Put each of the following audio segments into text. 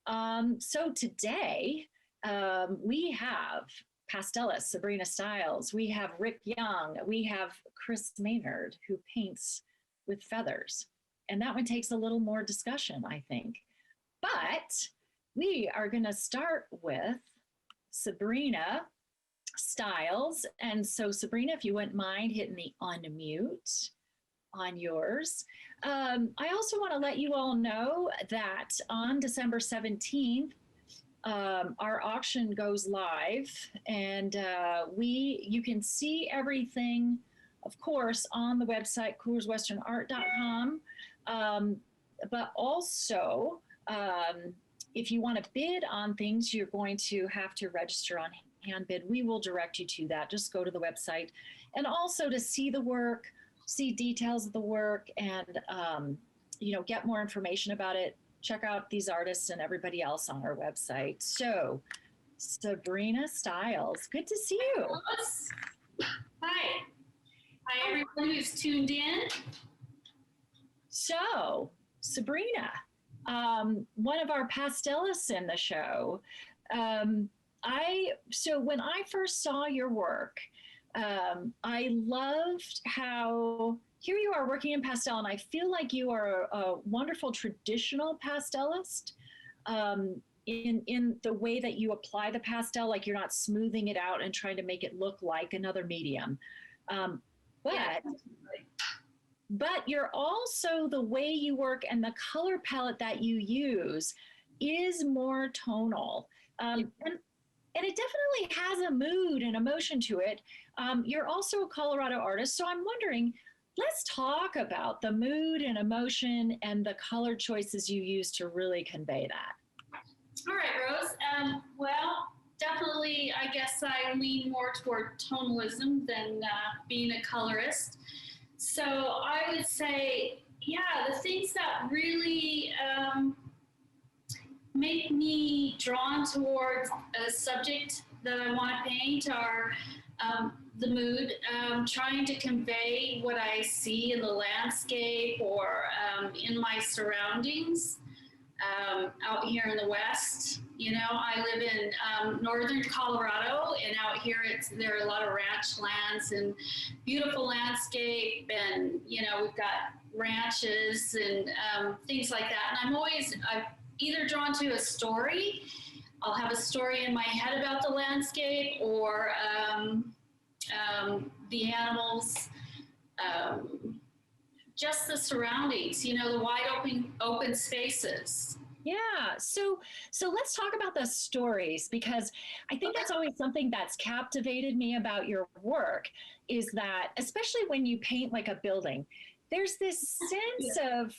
So today we have Pastelist Sabrina Stiles, we have Rick Young, we have Chris Maynard, who paints with feathers. And that one takes a little more discussion, I think. But we are going to start with Sabrina Stiles. And so, Sabrina, if you wouldn't mind hitting the unmute on yours. I also want to let you all know that on December 17th, our auction goes live, and you can see everything, of course, on the website CoorsWesternArt.com. But also, if you want to bid on things, you're going to have to register on hand bid. We will direct you to that. Just go to the website, and also to see the work, see details of the work, and get more information about it. Check out these artists and everybody else on our website. So, Sabrina Stiles, good to see you. Hi. Hi, everyone who's tuned in. So, Sabrina, one of our pastelists in the show. So when I first saw your work, I loved how here you are working in pastel, and I feel like you are a wonderful traditional pastelist in the way that you apply the pastel, like you're not smoothing it out and trying to make it look like another medium. But you're also, the way you work and the color palette that you use is more tonal. And it definitely has a mood and emotion to it. You're also a Colorado artist, so I'm wondering, let's talk about the mood and emotion and the color choices you use to really convey that. All right, Rose. Well, definitely, I guess I lean more toward tonalism than being a colorist. So I would say, yeah, the things that really make me drawn towards a subject that I want to paint are the mood, trying to convey what I see in the landscape or in my surroundings out here in the West. You know, I live in northern Colorado, and out here there are a lot of ranch lands and beautiful landscape, and we've got ranches and things like that. And I'm either drawn to a story. I'll have a story in my head about the landscape or the animals, just the surroundings, the wide open spaces. Yeah, so let's talk about the stories, because I think that's always something that's captivated me about your work, is that especially when you paint like a building, there's this sense of,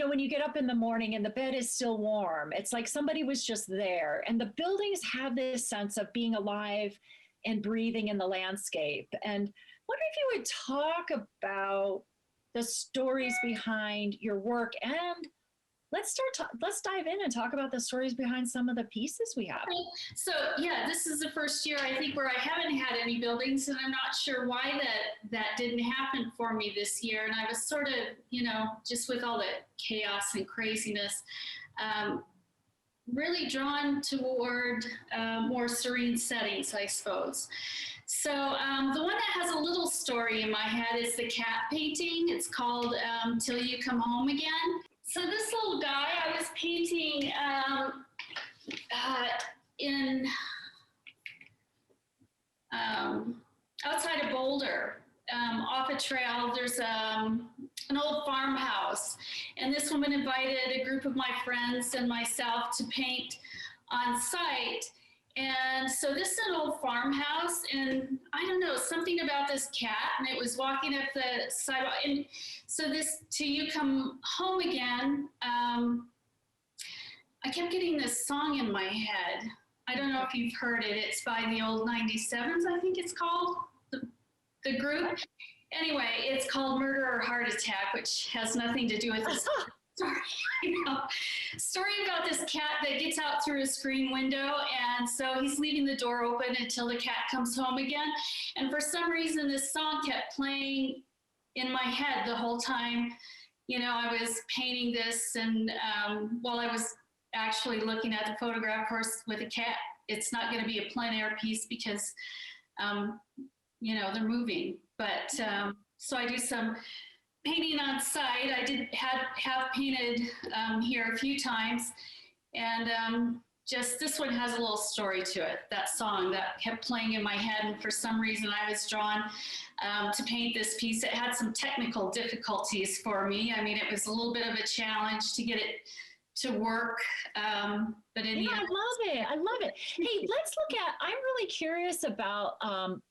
when you get up in the morning and the bed is still warm, it's like somebody was just there. And the buildings have this sense of being alive and breathing in the landscape. And I wonder if you would talk about the stories behind your work, and let's dive in and talk about the stories behind some of the pieces we have. So yeah, this is the first year I think where I haven't had any buildings, and I'm not sure why that didn't happen for me this year. And I was sort of, just with all the chaos and craziness, really drawn toward more serene settings, I suppose. So the one that has a little story in my head is the cat painting. It's called Till You Come Home Again. So this little guy I was painting in outside of Boulder, off a trail. There's an old farmhouse, and this woman invited a group of my friends and myself to paint on site. And so this is an old farmhouse, and I don't know, something about this cat, and it was walking up the sidewalk. And so this Till You Come Home Again, I kept getting this song in my head. I don't know if you've heard it. It's by the old 97s, I think it's called, the group. Anyway, it's called Murder or Heart Attack, which has nothing to do with this story. Story about this cat that gets out through a screen window, and so he's leaving the door open until the cat comes home again. And for some reason, this song kept playing in my head the whole time, I was painting this, and while I was actually looking at the photograph, of course, with a cat, it's not going to be a plein air piece because, they're moving. But so I do some painting on site. I did have painted here a few times, and just this one has a little story to it. That song that kept playing in my head, and for some reason I was drawn to paint this piece. It had some technical difficulties for me. I mean, it was a little bit of a challenge to get it to work, but in the end, I love it. Hey, let's look at, I'm really curious about,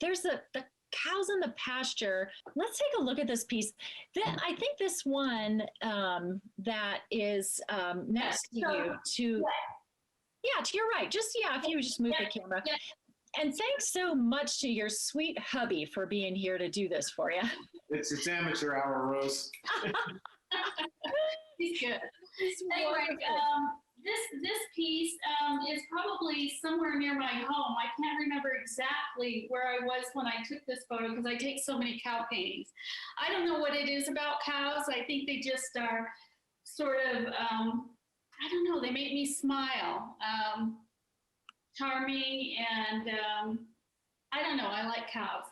there's the cows in the pasture. Let's take a look at this piece. I think this one that is next to you, to your right. If you would just move the camera. Yeah. And thanks so much to your sweet hubby for being here to do this for you. It's amateur hour, Rose. He's good. Anyway, this piece is probably somewhere near my home. I can't remember exactly where I was when I took this photo because I take so many cow paintings. I don't know what it is about cows. I think they just are sort of, I don't know, they make me smile. Charming, and I don't know, I like cows.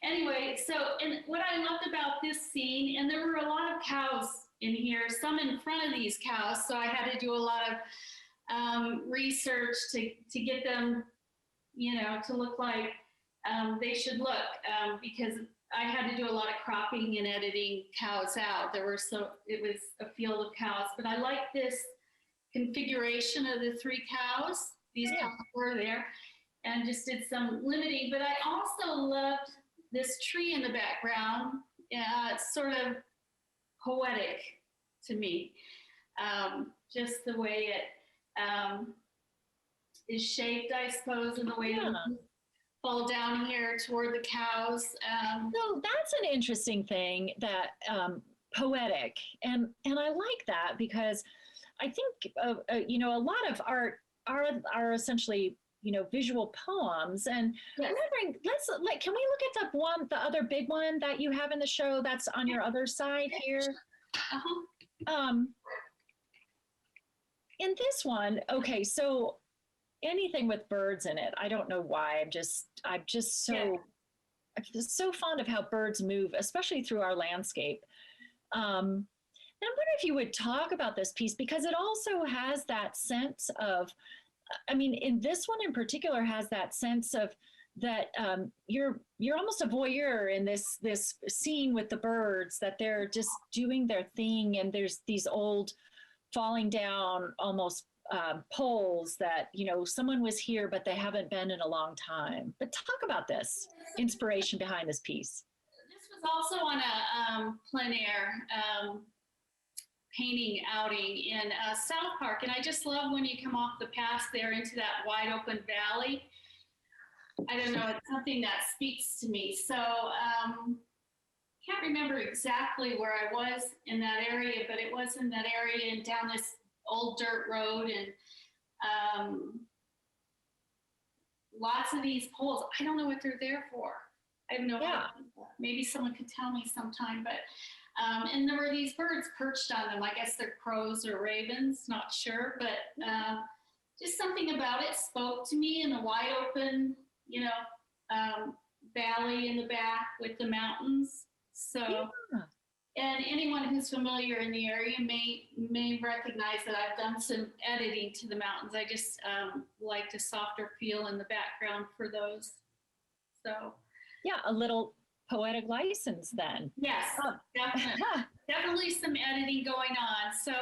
Anyway, and what I loved about this scene, and there were a lot of cows in here, some in front of these cows, so I had to do a lot of research to get them, to look like they should look, because I had to do a lot of cropping and editing cows out. It was a field of cows, but I like this configuration of the 3 cows. These cows were there, and just did some limiting, but I also loved this tree in the background. It's sort of poetic to me, just the way it is shaped, I suppose, and the way the leaves fall down here toward the cows. So that's an interesting thing, that poetic, and I like that because I think a lot of art are essentially visual poems, and I'm wondering, can we look at the other big one that you have in the show that's on your other side here? In this one, okay, so anything with birds in it, I don't know why, I'm just so fond of how birds move, especially through our landscape. And I wonder if you would talk about this piece, because it also has that sense of, in this one in particular, has that sense of that you're almost a voyeur in this scene with the birds, that they're just doing their thing, and there's these old falling down almost poles that someone was here but they haven't been in a long time. But talk about this inspiration behind this piece. This was also on a plein air painting outing in South Park, and I just love when you come off the pass there into that wide open valley. I don't know, it's something that speaks to me. So can't remember exactly where I was in that area, but it was in that area and down this old dirt road, and lots of these poles. I don't know what they're there for. I have no idea. Maybe someone could tell me sometime, but and there were these birds perched on them. I guess they're crows or ravens, not sure, but just something about it spoke to me, in a wide open, valley in the back with the mountains. So, and anyone who's familiar in the area may recognize that I've done some editing to the mountains. I just liked a softer feel in the background for those. So, yeah, a little poetic license then. Yes, definitely. Definitely some editing going on. So,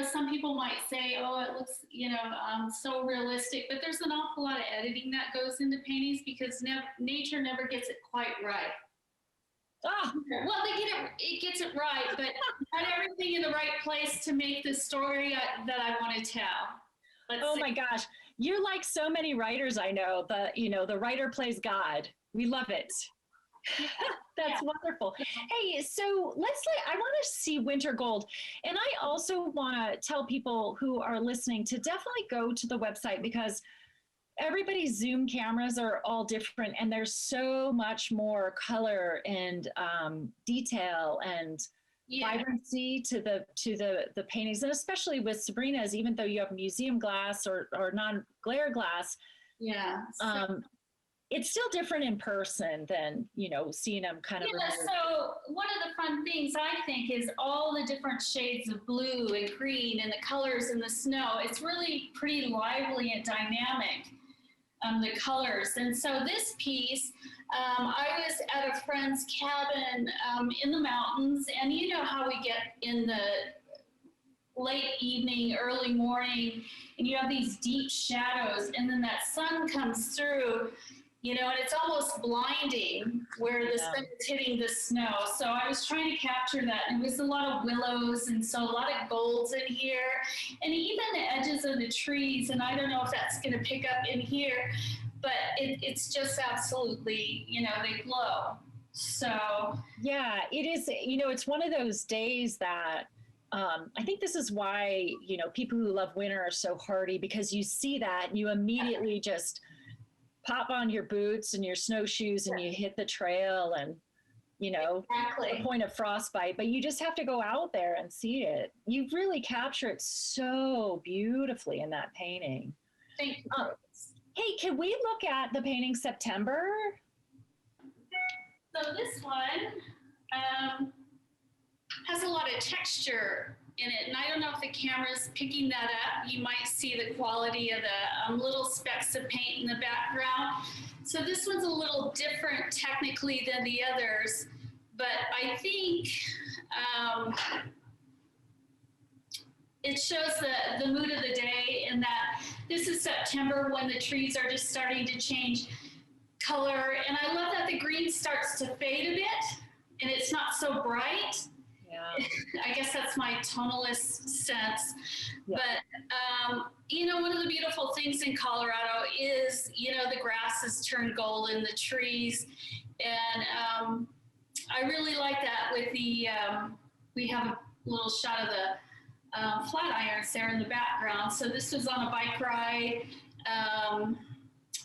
some people might say, oh, it looks, so realistic, but there's an awful lot of editing that goes into paintings, because nature never gets it quite right. Well, it gets it right, but not everything in the right place to make the story that I want to tell. My gosh, you're like so many writers I know. The writer plays God. We love it. That's wonderful. Hey, so I want to see Winter Gold. And I also want to tell people who are listening to definitely go to the website, because everybody's Zoom cameras are all different, and there's so much more color and detail and Yeah. vibrancy to the paintings, and especially with Sabrina's, even though you have museum glass or non-glare glass, Yeah. it's still different in person than, seeing them kind of. Yeah, so one of the fun things I think is all the different shades of blue and green and the colors in the snow. It's really pretty lively and dynamic, the colors. And so this piece, I was at a friend's cabin in the mountains, and you know how we get in the late evening, early morning, and you have these deep shadows, and then that sun comes through, and it's almost blinding where the sun is hitting the snow. So I was trying to capture that, and it was a lot of willows, and so a lot of golds in here, and even the edges of the trees, and I don't know if that's going to pick up in here, but it's just absolutely, they glow. So yeah, it is. It's one of those days that I think this is why, people who love winter are so hardy, because you see that and you immediately just pop on your boots and your snowshoes and you hit the trail, and, exactly. the point of frostbite, but you just have to go out there and see it. You really capture it so beautifully in that painting. Thank you. Hey, can we look at the painting September? So this one has a lot of texture in it, and I don't know if the camera's picking that up. You might see the quality of the little specks of paint in the background. So this one's a little different technically than the others, but I think it shows the mood of the day, in that this is September when the trees are just starting to change color. And I love that the green starts to fade a bit and it's not so bright. Yeah. I guess that's my tonalist sense. Yeah. But, one of the beautiful things in Colorado is, the grasses turn golden, the trees. And I really like that with the, we have a little shot of the flat irons there in the background. So this was on a bike ride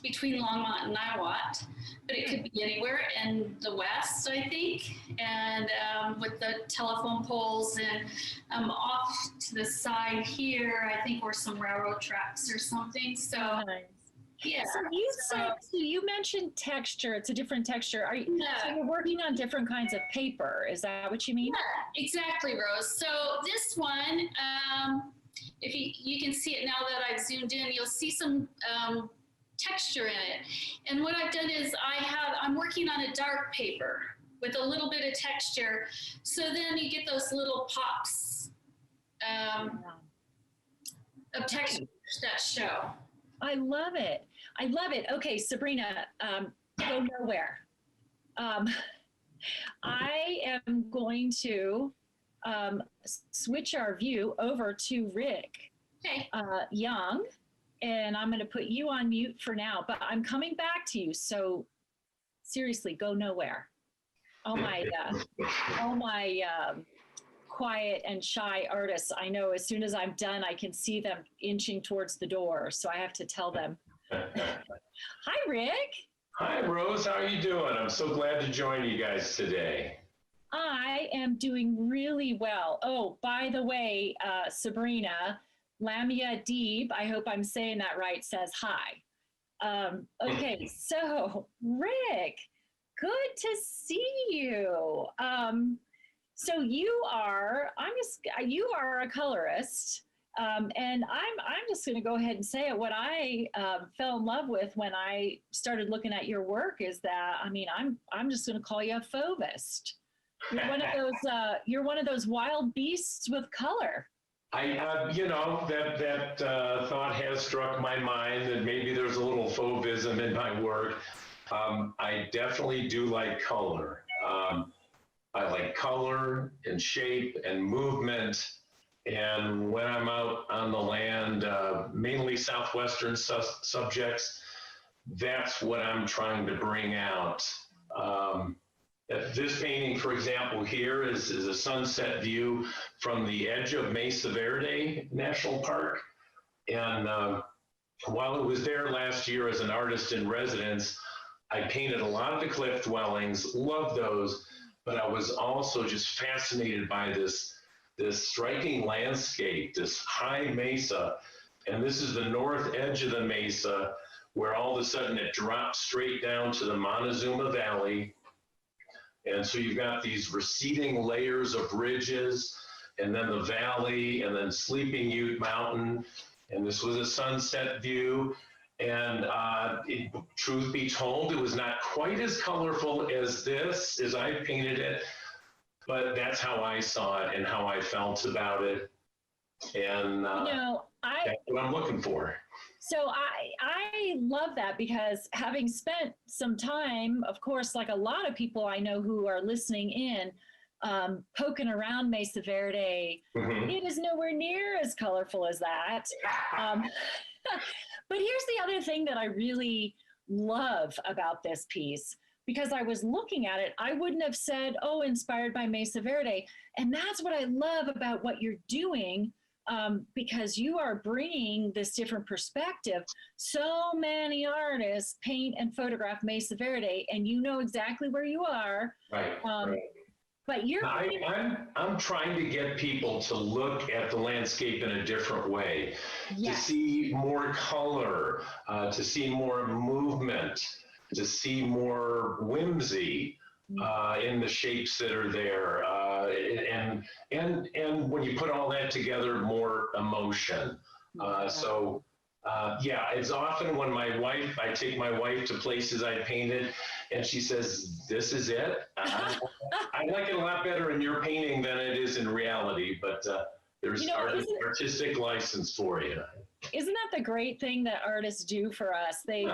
between Longmont and Niwot, but it could be anywhere in the West, I think. And with the telephone poles, and off to the side here, I think were some railroad tracks or something. So nice. Yeah. So you mentioned texture. It's a different texture. So you're working on different kinds of paper. Is that what you mean? Yeah, exactly, Rose. So this one, if you can see it now that I've zoomed in, you'll see some texture in it. And what I've done is I'm working on a dark paper with a little bit of texture. So then you get those little pops of texture that show. I love it. I love it. Okay, Sabrina, go nowhere. I am going to switch our view over to Rick Young, and I'm going to put you on mute for now, but I'm coming back to you. So seriously, go nowhere. All my quiet and shy artists, I know as soon as I'm done, I can see them inching towards the door. So I have to tell them. Hi, Rick. Hi, Rose. How are you doing? I'm so glad to join you guys today. I am doing really well. Oh, by the way, Sabrina, Lamia Deeb, I hope I'm saying that right, says hi. Okay, so Rick, good to see you. So you are a colorist, and I'm just going to go ahead and say it. What I fell in love with when I started looking at your work is that, I'm just going to call you a fauvist. You're one of those wild beasts with color. That thought has struck my mind that maybe there's a little fauvism in my work. I definitely do like color. I like color and shape and movement. And when I'm out on the land, mainly Southwestern subjects, that's what I'm trying to bring out. This painting, for example, here is a sunset view from the edge of Mesa Verde National Park. And while it was there last year as an artist in residence, I painted a lot of the cliff dwellings, loved those. but I was also just fascinated by this striking landscape, this high mesa. And this is the north edge of the mesa, where all of a sudden it drops straight down to the Montezuma Valley. And so you've got these receding layers of ridges, and then the valley, and then Sleeping Ute Mountain. And this was a sunset view. And truth be told, it was not quite as colorful as this, as I painted it, but that's how I saw it and how I felt about it. And that's what I'm looking for. So I love that, because having spent some time, of course, like a lot of people I know who are listening in, poking around Mesa Verde, it is nowhere near as colorful as that. But here's the other thing that I really love about this piece, because I was looking at it, I wouldn't have said, oh, inspired by Mesa Verde. And that's what I love about what you're doing, because you are bringing this different perspective. So many artists paint and photograph Mesa Verde, and you know exactly where you are. Right. But you're I'm trying to get people to look at the landscape in a different way, to see more color, to see more movement, to see more whimsy in the shapes that are there, and when you put all that together, more emotion. It's often when I take my wife to places I painted, and she says, "This is it." I like it a lot better in your painting than it is in reality, but there's artistic license for you. Isn't that the great thing that artists do for us? They,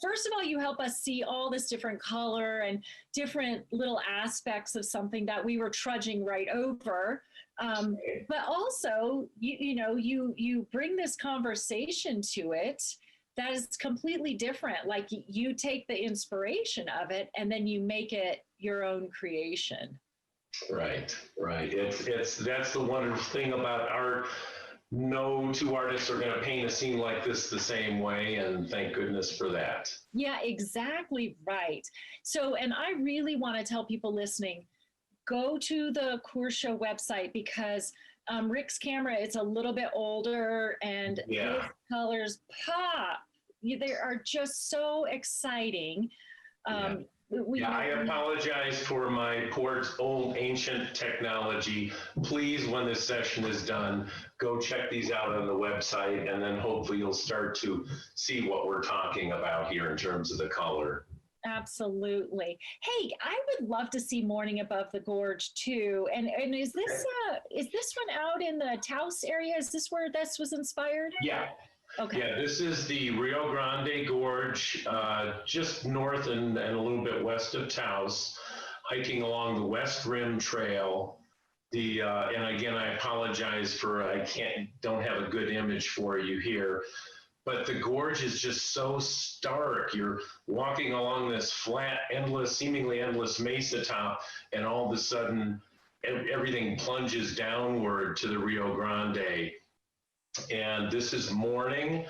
first of all, you help us see all this different color and different little aspects of something that we were trudging right over. But also, you bring this conversation to it that is completely different. Like, you take the inspiration of it and then you make it your own creation. Right. That's the wonderful thing about art. No two artists are going to paint a scene like this the same way, and thank goodness for that. Yeah, exactly right. So, and I really want to tell people listening, go to the Coors Show website, because Rick's camera, it's a little bit older, and his colors pop. They are just so exciting. I apologize for my poor old ancient technology. Please, when this session is done, go check these out on the website, and then hopefully you'll start to see what we're talking about here in terms of the color. Absolutely. Hey, I would love to see Morning Above the Gorge too. And is this one out in the Taos area? Is this where this was inspired? Yeah. Okay. Yeah, this is the Rio Grande Gorge, just north and a little bit west of Taos, hiking along the West Rim Trail. And again, I apologize for don't have a good image for you here, but the gorge is just so stark. You're walking along this flat, seemingly endless mesa top, and all of a sudden, everything plunges downward to the Rio Grande. And this is morning,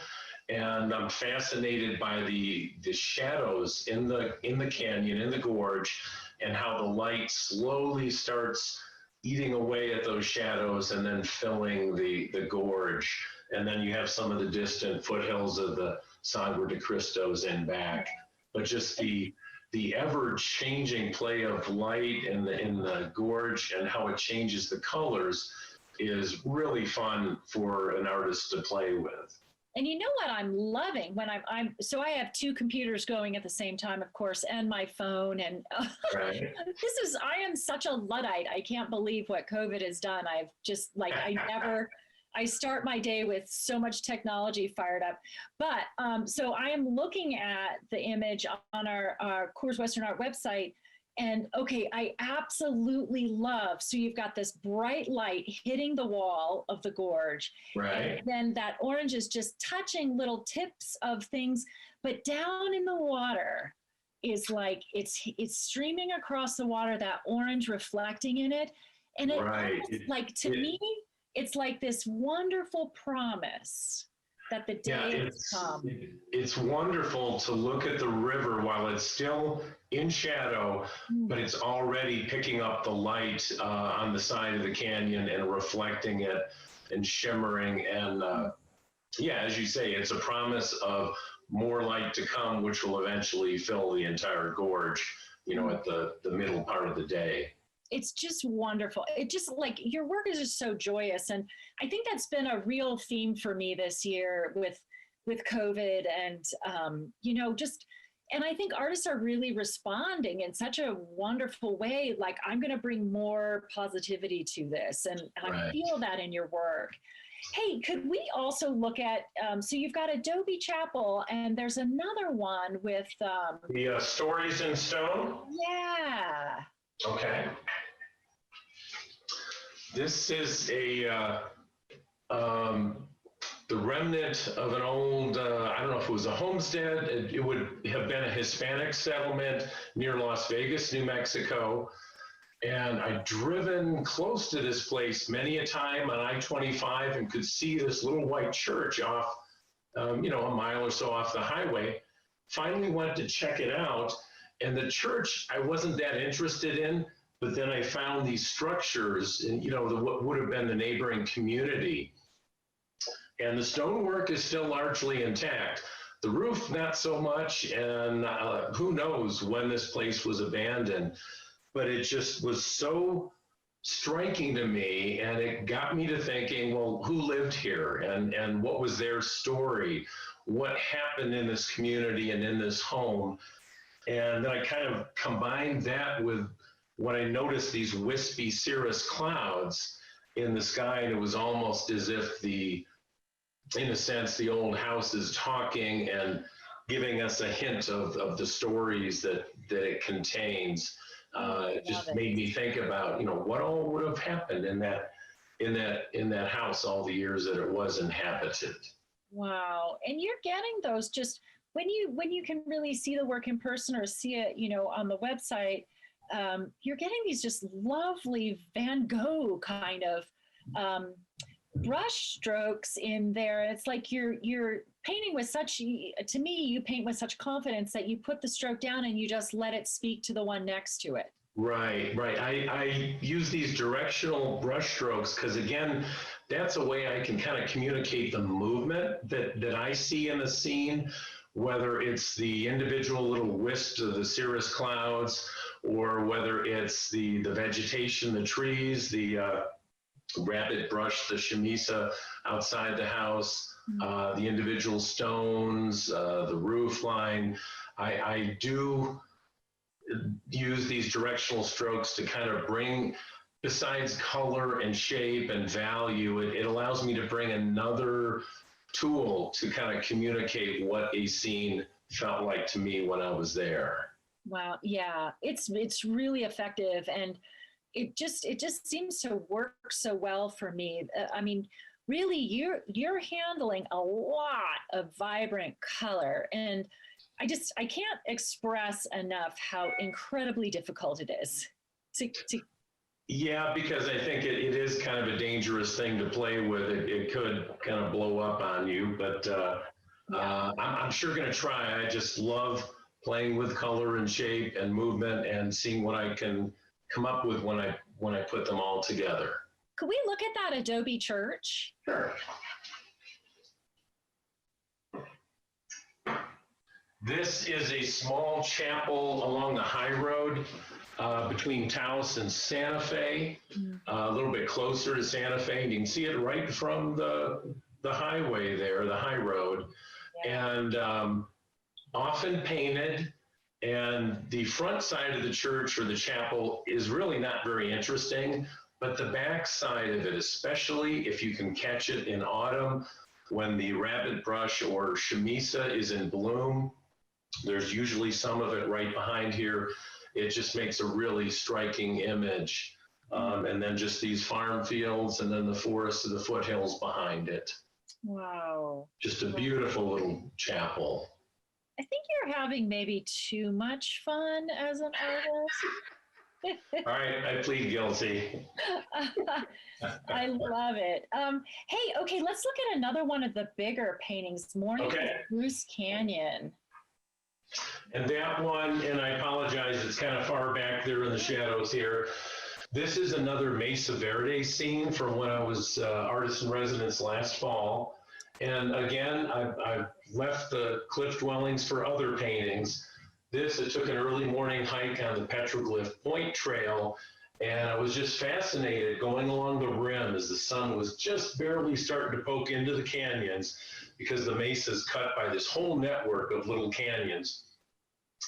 and I'm fascinated by the shadows in the canyon, in the gorge, and how the light slowly starts eating away at those shadows and then filling the gorge. And then you have some of the distant foothills of the Sangre de Cristos in back. But just the ever-changing play of light in the gorge and how it changes the colors is really fun for an artist to play with. And you know what I'm loving when so I have two computers going at the same time, of course, and my phone. And right. I am such a Luddite. I can't believe what COVID has done. I've just I start my day with so much technology fired up. But so I am looking at the image on our Coors Western Art website. And okay, I absolutely love, so you've got this bright light hitting the wall of the gorge. Right. And then that orange is just touching little tips of things, but down in the water is like, it's streaming across the water, that orange reflecting in it. And it, right. me, it's like this wonderful promise that the Yeah, day has come. it's wonderful to look at the river while it's still in shadow, but it's already picking up the light on the side of the canyon and reflecting it and shimmering. And yeah, as you say, it's a promise of more light to come, which will eventually fill the entire gorge, at the middle part of the day. It's just wonderful. It just like your work is just so joyous. And I think that's been a real theme for me this year with COVID and, and I think artists are really responding in such a wonderful way. Like, I'm going to bring more positivity to this. And I feel that in your work. Hey, could we also look at, so you've got Adobe Chapel and there's another one with. The Stories in Stone? Yeah. Okay. This is the remnant of an old, I don't know if it was a homestead. It would have been a Hispanic settlement near Las Vegas, New Mexico. And I'd driven close to this place many a time on I-25 and could see this little white church off, a mile or so off the highway. Finally went to check it out. And the church I wasn't that interested in, but then I found these structures in, what would have been the neighboring community. And the stonework is still largely intact. The roof, not so much, and who knows when this place was abandoned. But it just was so striking to me, and it got me to thinking, well, who lived here, and what was their story? What happened in this community and in this home? And then I kind of combined that with when I noticed these wispy cirrus clouds in the sky, and it was almost as if in a sense, the old house is talking and giving us a hint of the stories that it contains. It just made me think about, what all would have happened in that house all the years that it was inhabited. Wow. And you're getting those just when you can really see the work in person or see it, on the website, you're getting these just lovely Van Gogh kind of brush strokes in there. It's like you're painting with to me, you paint with such confidence that you put the stroke down and you just let it speak to the one next to it. Right. I use these directional brush strokes because, again, that's a way I can kind of communicate the movement that I see in the scene, whether it's the individual little wisps of the cirrus clouds or whether it's the vegetation, the trees, the rabbit brush, the shamisa outside the house, the individual stones, the roof line. I do use these directional strokes to kind of bring, besides color and shape and value, it allows me to bring another tool to kind of communicate what a scene felt like to me when I was there. Wow. Yeah, it's really effective. And it just seems to work so well for me. I mean, really, you're handling a lot of vibrant color, and I can't express enough how incredibly difficult it is to. Yeah, because I think it is kind of a dangerous thing to play with. It could kind of blow up on you, but I'm sure going to try. I just love playing with color and shape and movement and seeing what I can come up with when I put them all together. Could we look at that Adobe church? Sure. This is a small chapel along the high road between Taos and Santa Fe, a little bit closer to Santa Fe. And you can see it right from the highway there, the high road, and often painted. And the front side of the church or the chapel is really not very interesting, but the back side of it, especially if you can catch it in autumn when the rabbit brush or shamisa is in bloom, there's usually some of it right behind here. It just makes a really striking image. And then just these farm fields and then the forest of the foothills behind it. Wow. Just a beautiful little chapel. I think you're having maybe too much fun as an artist. All right, I plead guilty. I love it. Hey, okay, let's look at another one of the bigger paintings, Morning Okay. at Spruce Canyon. And that one, and I apologize, it's kind of far back there in the shadows here. This is another Mesa Verde scene from when I was artist in residence last fall. And again, I've left the cliff dwellings for other paintings. This, I took an early morning hike on the Petroglyph Point Trail, and I was just fascinated going along the rim as the sun was just barely starting to poke into the canyons, because the mesa is cut by this whole network of little canyons.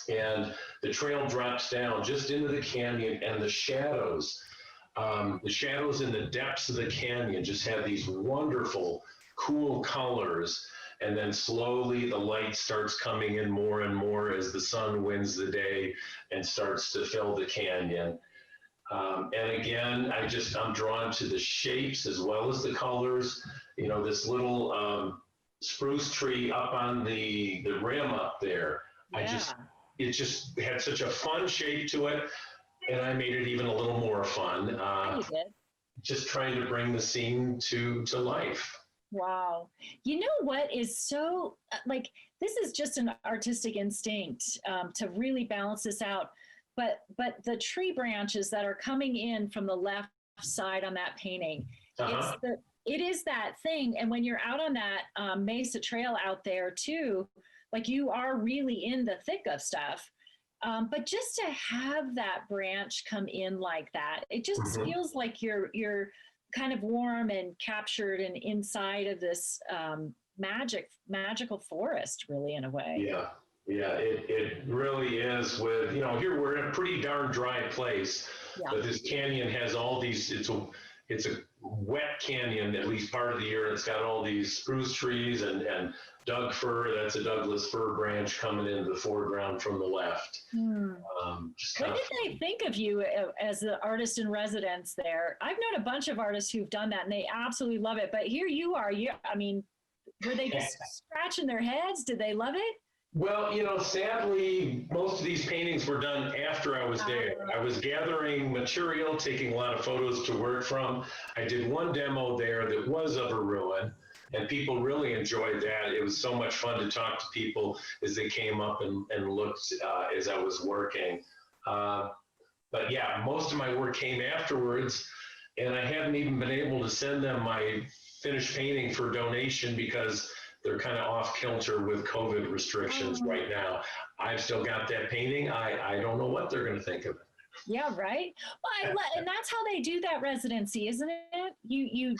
And the trail drops down just into the canyon, and the shadows in the depths of the canyon just have these wonderful, cool colors. And then slowly the light starts coming in more and more as the sun wins the day and starts to fill the canyon. And again, I'm drawn to the shapes as well as the colors. You know, this little spruce tree up on the rim up there. Yeah. It just had such a fun shape to it, and I made it even a little more fun. You did. Just trying to bring the scene to life. Wow. You know what is so, like, this is just an artistic instinct to really balance this out. But the tree branches that are coming in from the left side on that painting, it is that thing. And when you're out on that Mesa Trail out there too, like, you are really in the thick of stuff. But just to have that branch come in like that, it just feels like you're kind of warm and captured and inside of this magical forest, really, in a way. Yeah, it really is. With, you know, here we're in a pretty darn dry place, but this canyon has all these, it's a wet canyon, at least part of the year. It's got all these spruce trees and Doug fir, that's a Douglas fir branch coming into the foreground from the left. What did they think of you as the artist in residence there? I've known a bunch of artists who've done that and they absolutely love it. But here you are. Were they just scratching their heads? Did they love it? Well, you know, sadly, most of these paintings were done after I was there. I was gathering material, taking a lot of photos to work from. I did one demo there that was of a ruin, and people really enjoyed that. It was so much fun to talk to people as they came up and looked as I was working. But yeah, most of my work came afterwards, and I haven't even been able to send them my finished painting for donation because they're kind of off kilter with COVID restrictions right now. I've still got that painting. I don't know what they're going to think of it. Yeah, right. Well, and that's how they do that residency, isn't it? You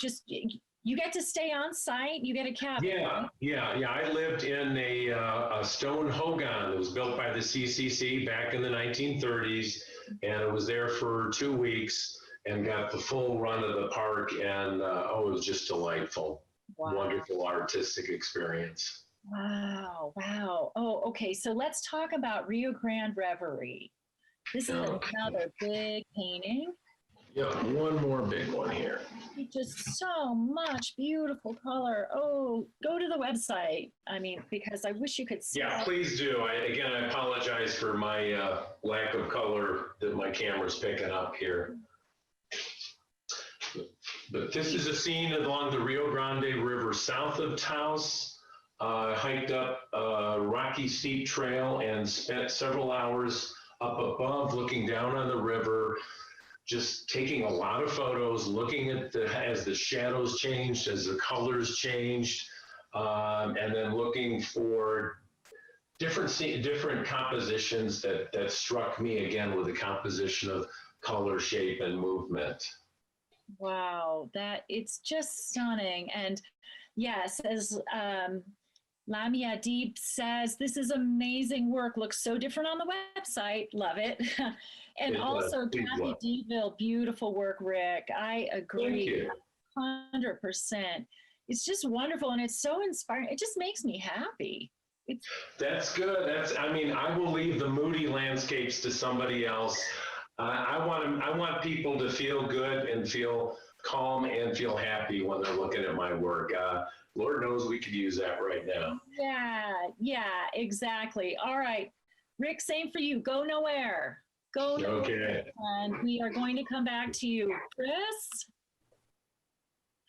get to stay on site. You get a cabin. Yeah. I lived in a stone hogan that was built by the CCC back in the 1930s, and I was there for 2 weeks and got the full run of the park, and it was just delightful. Wow. Wonderful artistic experience. Wow. Oh, okay. So let's talk about Rio Grande Reverie. This is another big painting. Yeah, one more big one here. Just so much beautiful color. Oh, go to the website. Because I wish you could see. Yeah, please do. I apologize for my lack of color that my camera's picking up here. But this is a scene along the Rio Grande River south of Taos. Hiked up a rocky steep trail and spent several hours up above looking down on the river, just taking a lot of photos, looking at as the shadows changed, as the colors changed, and then looking for different compositions that struck me again with the composition of color, shape, and movement. Wow, it's just stunning. And yes, as Lamia Deep says, this is amazing work. Looks so different on the website. Love it. And also Kathy Deville, beautiful work, Rick. I agree 100%. It's just wonderful. And it's so inspiring. It just makes me happy. That's good. I will leave the moody landscapes to somebody else. I want people to feel good and feel calm and feel happy when they're looking at my work. Lord knows we could use that right now. Yeah, exactly. All right, Rick, same for you. Go nowhere. go to Okay. and we are going to come back to you. Chris?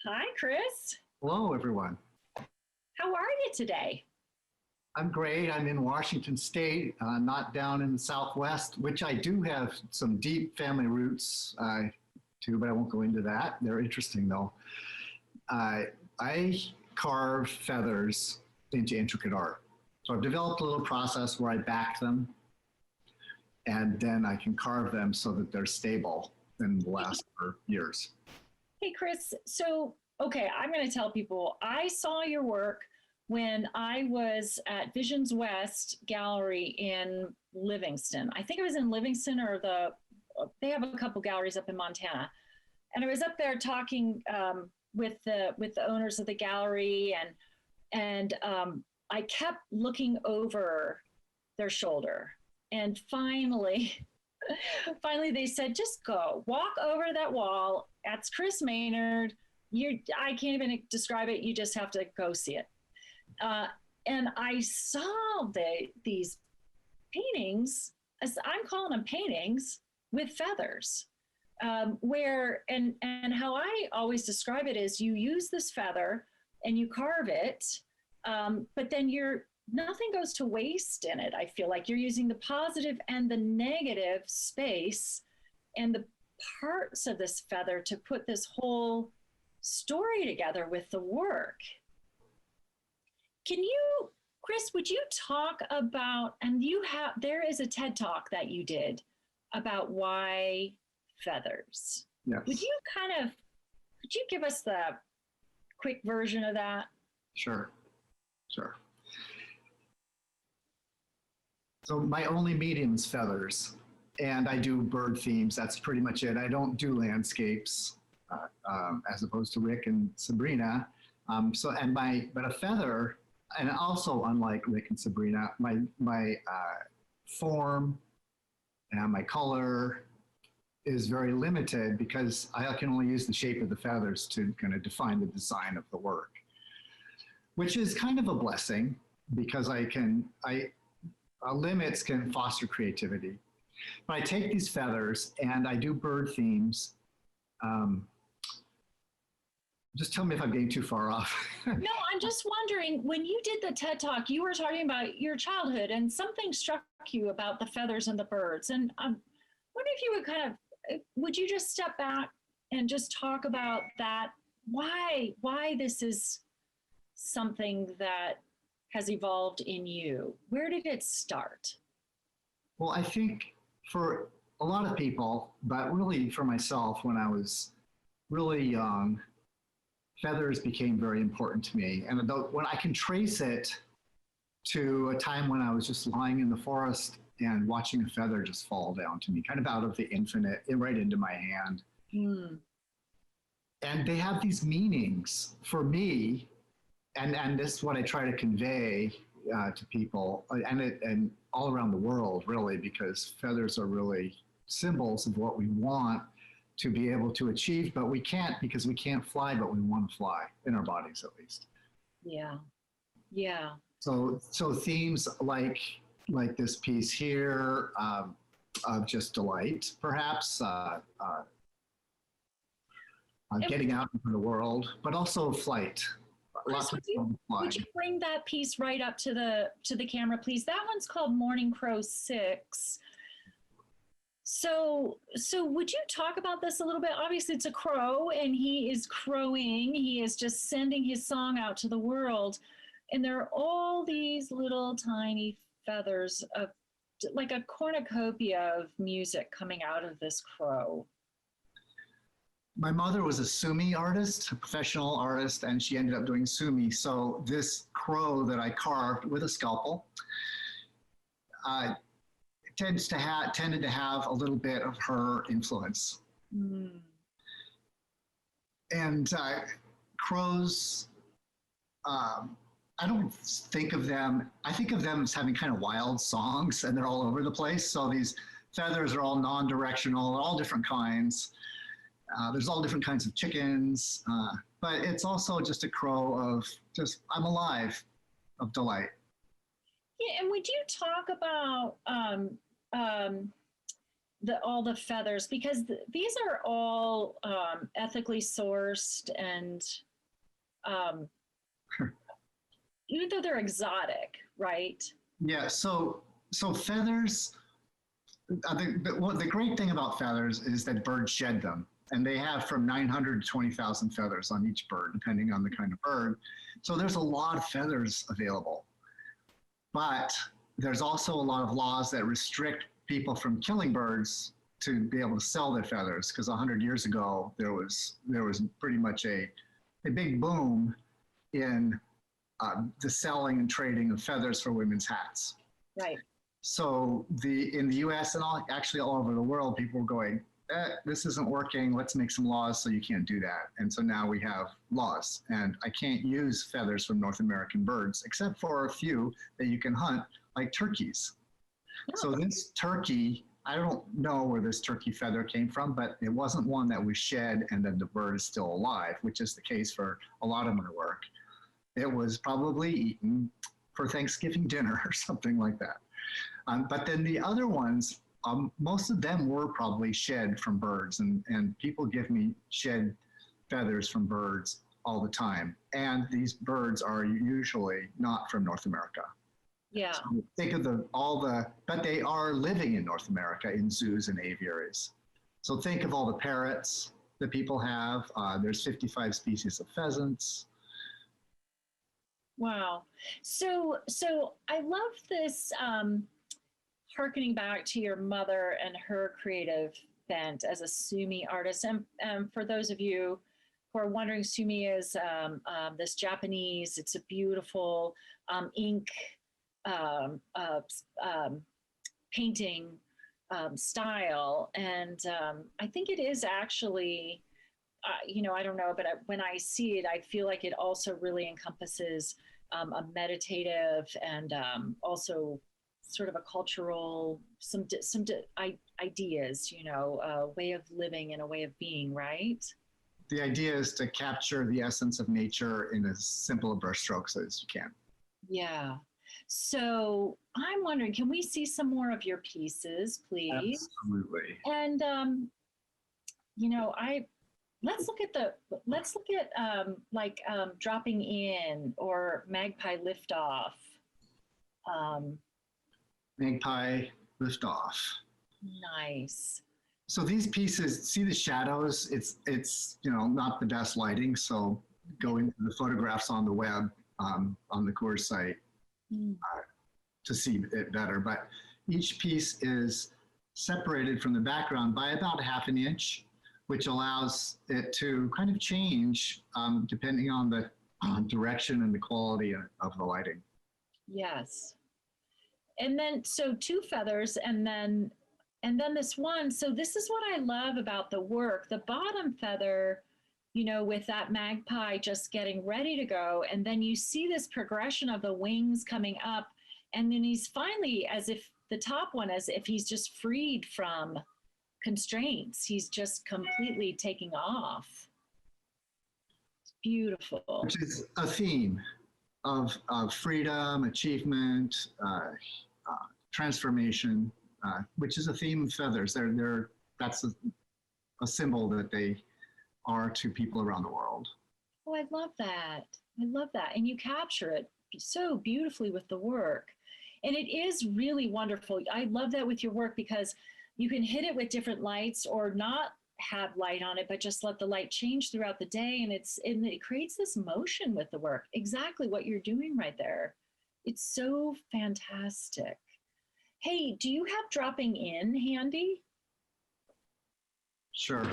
Hi, Chris. Hello, everyone. How are you today? I'm great. I'm in Washington State, not down in the Southwest, which I do have some deep family roots to, but I won't go into that. They're interesting, though. I carve feathers into intricate art. So I've developed a little process where I back them, and then I can carve them so that they're stable and last for years. Hey, Chris. So, okay, I'm going to tell people I saw your work when I was at Visions West Gallery in Livingston. I think it was in Livingston, or they have a couple galleries up in Montana. And I was up there talking with the owners of the gallery, and I kept looking over their shoulder. And finally they said, just go walk over that wall. That's Chris Maynard. I can't even describe it. You just have to go see it. And I saw these paintings, as I'm calling them paintings, with feathers, where, and how I always describe it is you use this feather and you carve it, but then nothing goes to waste in it. I feel like you're using the positive and the negative space and the parts of this feather to put this whole story together with the work. Can you, Chris, would you talk about, and there is a TED Talk that you did about why feathers. Yes. Could you give us the quick version of that? Sure. So my only medium is feathers, and I do bird themes. That's pretty much it. I don't do landscapes, as opposed to Rick and Sabrina. But a feather, and also unlike Rick and Sabrina, my form and my color is very limited because I can only use the shape of the feathers to kind of define the design of the work, which is kind of a blessing because limits can foster creativity. But I take these feathers and I do bird themes. Just tell me if I'm getting too far off. No, I'm just wondering, when you did the TED Talk, you were talking about your childhood and something struck you about the feathers and the birds. And I wonder if you would would you just step back and just talk about that? Why this is something that has evolved in you? Where did it start? Well, I think for a lot of people, but really for myself, when I was really young, feathers became very important to me. And when I can trace it to a time when I was just lying in the forest and watching a feather just fall down to me, kind of out of the infinite, right into my hand. Mm. And they have these meanings for me. And this is what I try to convey to people and all around the world, really, because feathers are really symbols of what we want to be able to achieve, but we can't because we can't fly, but we want to fly in our bodies, at least. Yeah. So themes like this piece here of just delight, perhaps, getting out into the world, but also flight. Chris, would you bring that piece right up to the camera, please? That one's called Morning Crow 6. So would you talk about this a little bit? Obviously, it's a crow, and he is crowing. He is just sending his song out to the world. And there are all these little tiny feathers of, like a cornucopia of music coming out of this crow. My mother was a Sumi artist, a professional artist, and she ended up doing Sumi. So this crow that I carved with a scalpel tended to have a little bit of her influence. Mm. And crows, I don't think of them, I think of them as having kind of wild songs, and they're all over the place. So these feathers are all non-directional, all different kinds. There's all different kinds of chickens, but it's also just a crow of just, I'm alive, of delight. Yeah, and would you talk about all the feathers, because these are all ethically sourced, and even though they're exotic, right? Yeah. So feathers. The great thing about feathers is that birds shed them, and they have from 900 to 20,000 feathers on each bird, depending on the kind of bird. So there's a lot of feathers available, but there's also a lot of laws that restrict people from killing birds to be able to sell their feathers. Because 100 years ago, there was pretty much a big boom in the selling and trading of feathers for women's hats. Right. So in the U.S. and actually all over the world, people were going, this isn't working. Let's make some laws so you can't do that. And so now we have laws, and I can't use feathers from North American birds except for a few that you can hunt, like turkeys. Oh. So this turkey, I don't know where this turkey feather came from, but it wasn't one that was shed and then the bird is still alive, which is the case for a lot of my work. It was probably eaten for Thanksgiving dinner or something like that. But then the other ones, most of them were probably shed from birds, and people give me shed feathers from birds all the time. And these birds are usually not from North America. Yeah. So think of but they are living in North America in zoos and aviaries. So think of all the parrots that people have. There's 55 species of pheasants. Wow. So I love this, harkening back to your mother and her creative bent as a sumi artist. And for those of you who are wondering, sumi is this Japanese, it's a beautiful ink painting style. And I think it is actually, I don't know, but when I see it, I feel like it also really encompasses a meditative and also sort of a cultural, some ideas, a way of living and a way of being, right? The idea is to capture the essence of nature in as simple a brush strokes as you can. Yeah. So I'm wondering, can we see some more of your pieces, please? Absolutely. And let's look at dropping in or magpie liftoff. Magpie liftoff. Nice. So these pieces, see the shadows? It's not the best lighting, so go into the photographs on the web on the Coors site to see it better. But each piece is separated from the background by about ½ an inch, which allows it to kind of change depending on the direction and the quality of the lighting. Yes. And then, so 2 feathers, and then this one. So this is what I love about the work. The bottom feather, with that magpie just getting ready to go. And then you see this progression of the wings coming up. And then he's finally, as if the top one, as if he's just freed from constraints. He's just completely taking off. It's beautiful. Which is a theme of freedom, achievement, transformation, which is a theme of feathers. That's a symbol that they are to people around the world. Oh, I love that. I love that. And you capture it so beautifully with the work. And it is really wonderful. I love that with your work because you can hit it with different lights or not have light on it, but just let the light change throughout the day. And it creates this motion with the work. Exactly what you're doing right there. It's so fantastic. Hey, do you have dropping in handy? Sure.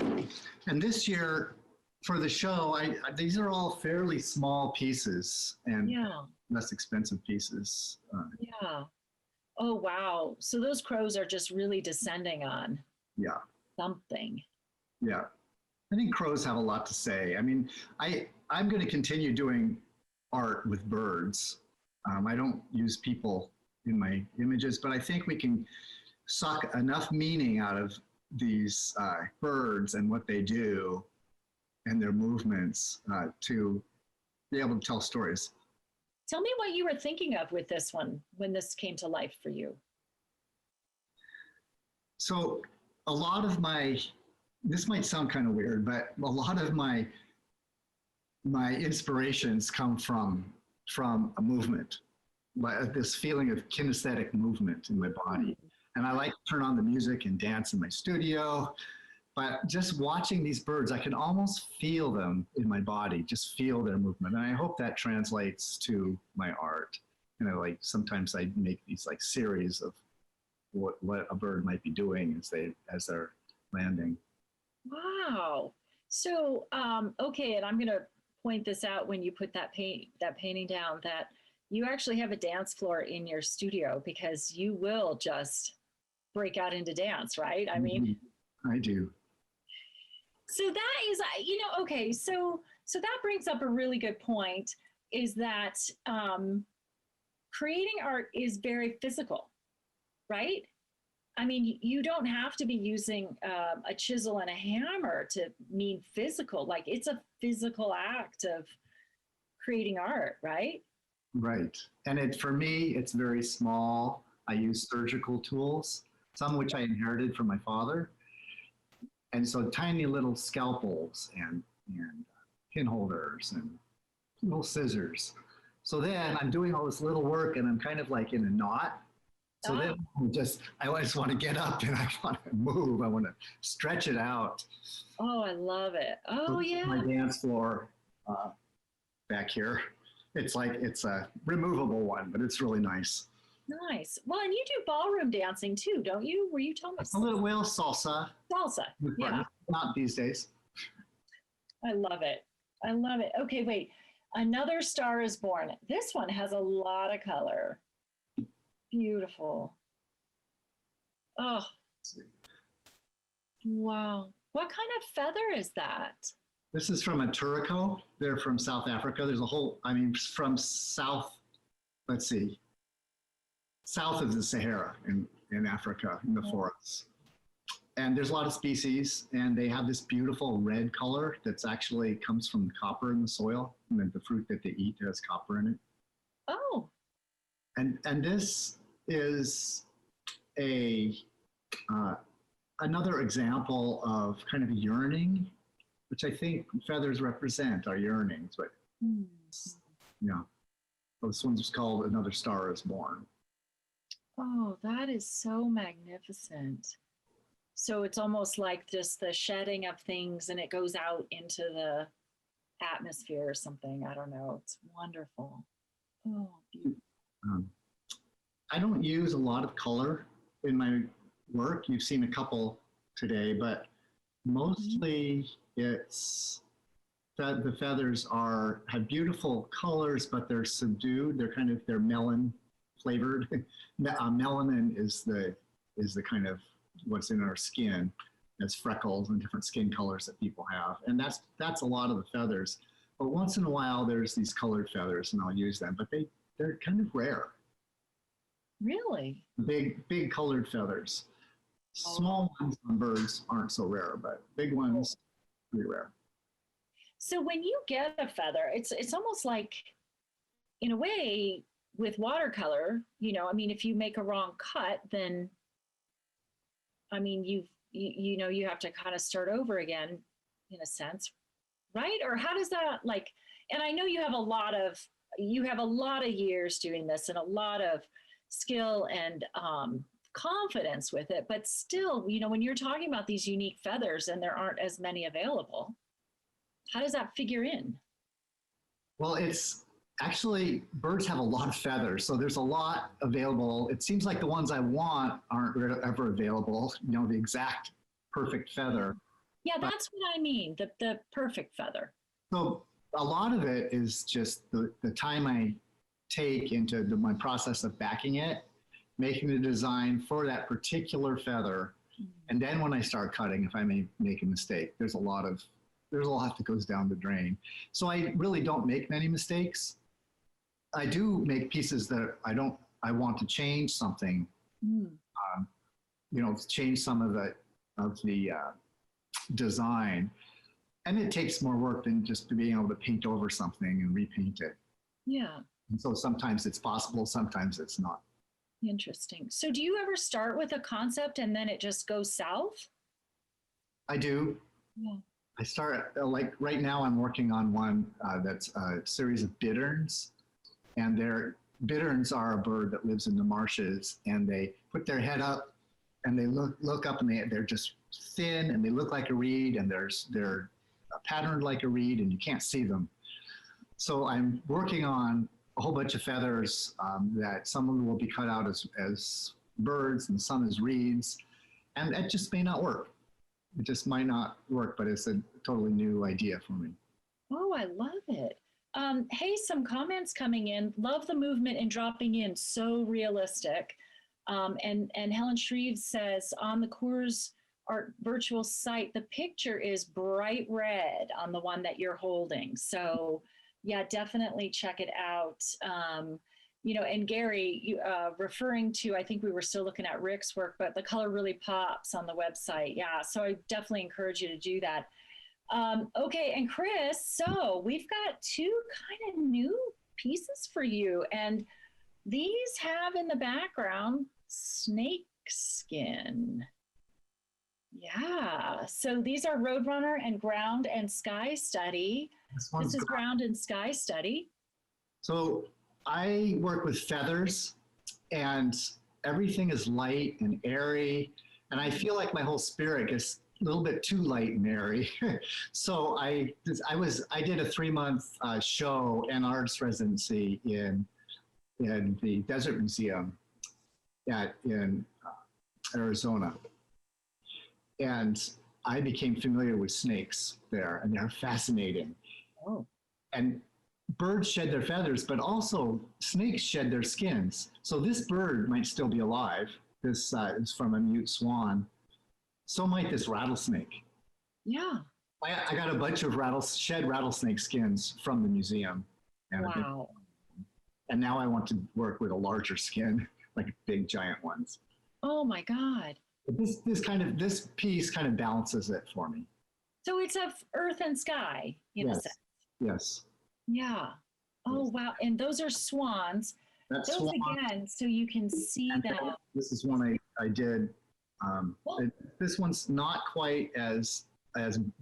And this year for the show, these are all fairly small pieces and less expensive pieces. Yeah. Oh, wow. So those crows are just really descending on something. Yeah. I think crows have a lot to say. I mean, I'm going to continue doing art with birds. I don't use people in my images, but I think we can suck enough meaning out of these birds and what they do and their movements to be able to tell stories. Tell me what you were thinking of with this one when this came to life for you. So a lot of my, this might sound kind of weird, but a lot of my inspirations come from a movement, like this feeling of kinesthetic movement in my body. And I like to turn on the music and dance in my studio, but just watching these birds, I can almost feel them in my body, just feel their movement. And I hope that translates to my art. You know, like sometimes I make these like series of what a bird might be doing as they're landing. Wow. So, okay, and I'm going to point this out when you put that painting down, that you actually have a dance floor in your studio, because you will just break out into dance, right? I mean, I do. so that is, okay, so that brings up a really good point, is that creating art is very physical, right? I mean, you don't have to be using a chisel and a hammer to mean physical. Like, it's a physical act of creating art, right? Right. And for me, it's very small. I use surgical tools, some which I inherited from my father. And so tiny little scalpels and pin holders and little scissors. So then I'm doing all this little work and I'm kind of like in a knot. So then I just want to get up and I want to move. I want to stretch it out. Oh, I love it. Oh, yeah. My dance floor back here. It's a removable one, but it's really nice. Nice. Well, and you do ballroom dancing too, don't you? Were you telling me? A little whale salsa. Salsa. Yeah. Not these days. I love it. I love it. Okay, wait. Another Star is Born. This one has a lot of color. Beautiful. Oh, wow. What kind of feather is that? This is from a turaco. They're from South Africa. There's from south of the Sahara in Africa, in the forests. And there's a lot of species, and they have this beautiful red color that's actually comes from copper in the soil. And then the fruit that they eat has copper in it. Oh. And this is another example of kind of yearning, which I think feathers represent, our yearnings. But yeah, this one's called Another Star is Born. Oh, that is so magnificent. So it's almost like just the shedding of things and it goes out into the atmosphere or something. I don't know. It's wonderful. Oh, beautiful. I don't use a lot of color in my work. You've seen a couple today, but mostly it's that the feathers have beautiful colors, but they're subdued. They're melon flavored. Melanin is the kind of what's in our skin, as freckles and different skin colors that people have. And that's a lot of the feathers. But once in a while, there's these colored feathers, and I'll use them, but they're kind of rare. Really? Big colored feathers. Small ones on birds aren't so rare, but big ones, pretty rare. So when you get a feather, it's almost like, in a way, with watercolor, if you make a wrong cut, then, you have to kind of start over again, in a sense, right? Or how does that, like, and I know you have a lot of years doing this and a lot of skill and confidence with it, but still, when you're talking about these unique feathers and there aren't as many available, how does that figure in? Well, it's actually, birds have a lot of feathers, so there's a lot available. It seems like the ones I want aren't ever available, the exact perfect feather. Yeah, that's what I mean, the perfect feather. So a lot of it is just the time I take into my process of backing it, making the design for that particular feather. And then when I start cutting, if I may make a mistake, there's a lot that goes down the drain. So I really don't make many mistakes. I do make pieces that I want to change something, change some of the design. And it takes more work than just being able to paint over something and repaint it. Yeah. And so sometimes it's possible, sometimes it's not. Interesting. So do you ever start with a concept and then it just goes south? I do. Yeah. I start, like right now I'm working on one that's a series of bitterns, and bitterns are a bird that lives in the marshes, and they put their head up and they look up, and they're just thin, and they look like a reed, and they're patterned like a reed, and you can't see them. So I'm working on a whole bunch of feathers that some of them will be cut out as birds and some as reeds, and that just may not work. It just might not work, but it's a totally new idea for me. Oh, I love it. Hey, some comments coming in. Love the movement and dropping in. So realistic. And Helen Shreve says on the Coors Art virtual site, the picture is bright red on the one that you're holding. So yeah, definitely check it out. And Gary, you, referring to, I think we were still looking at Rick's work, but the color really pops on the website. Yeah, so I definitely encourage you to do that. Okay, and Chris, so we've got two kind of new pieces for you, and these have in the background snake skin. Yeah, so these are Roadrunner and Ground and Sky Study. This is Ground and Sky Study. So I work with feathers, and everything is light and airy, and I feel like my whole spirit gets a little bit too light and airy. So I did a 3-month show and arts residency in the Desert Museum in Arizona, and I became familiar with snakes there, and they're fascinating. Oh. And birds shed their feathers, but also snakes shed their skins. So this bird might still be alive. This is from a mute swan. So might this rattlesnake. Yeah. I got a bunch of shed rattlesnake skins from the museum. Wow. And now I want to work with a larger skin, like big giant ones. Oh my God. But this piece kind of balances it for me. So it's of earth and sky in a Yes. sense. Yes. Yeah. Oh, wow. And those are swans. That's Those swan. again, so you can see And them. this is one I did. This one's not quite as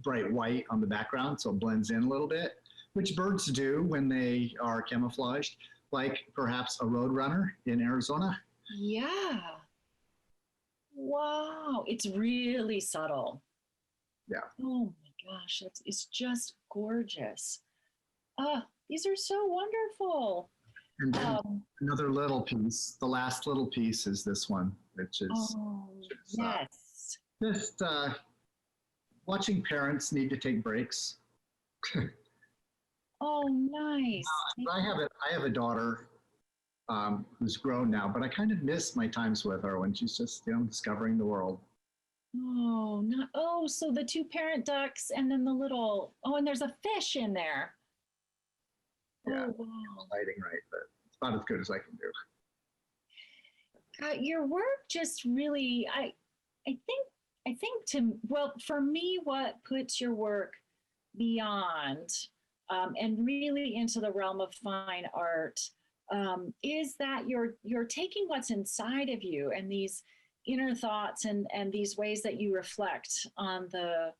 bright white on the background, so it blends in a little bit, which birds do when they are camouflaged, like perhaps a roadrunner in Arizona. Yeah. Wow. It's really subtle. Yeah. Oh my gosh. It's just gorgeous. These are so wonderful. And then another little piece, the last little piece is this one, which is yes. just watching parents need to take breaks. Oh, nice. I have a daughter who's grown now, but I kind of miss my times with her when she's just discovering the world. So the two parent ducks and then the little, and there's a fish in there. Yeah, oh, wow. Lighting right, but it's about as good as I can do. Your work just really, I think for me, what puts your work beyond and really into the realm of fine art is that you're taking what's inside of you and these inner thoughts and these ways that you reflect on the